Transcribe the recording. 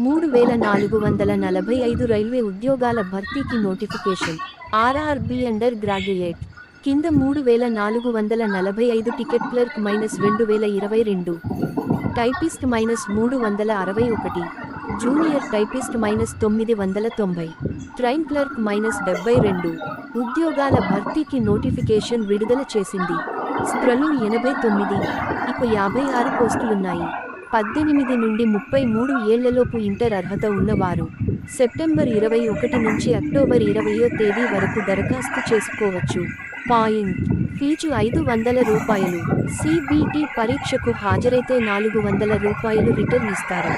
3445 railway ఉద్యోగాల భర్తీకి notification. RRB under graduate కింద 3445 ticket clerk -2022, typist -361, junior typist -990, train clerk -72 ఉద్యోగాల భర్తీకి నోటిఫికేషన్ విడుదల చేసింది. స్త్రలు 89, ఇక 56 పోస్టులున్నాయి. 18 నుండి 33 ఏళ్లలోపు ఇంటర్ అర్హత ఉన్నవారు సెప్టెంబర్ 21 నుంచి అక్టోబర్ 20వ తేదీ వరకు దరఖాస్తు చేసుకోవచ్చు. పాయింట్ ఫీజు రూ. 500. సిబిటి పరీక్షకు హాజరైతే రూ. 400 రిటర్న్ ఇస్తారు.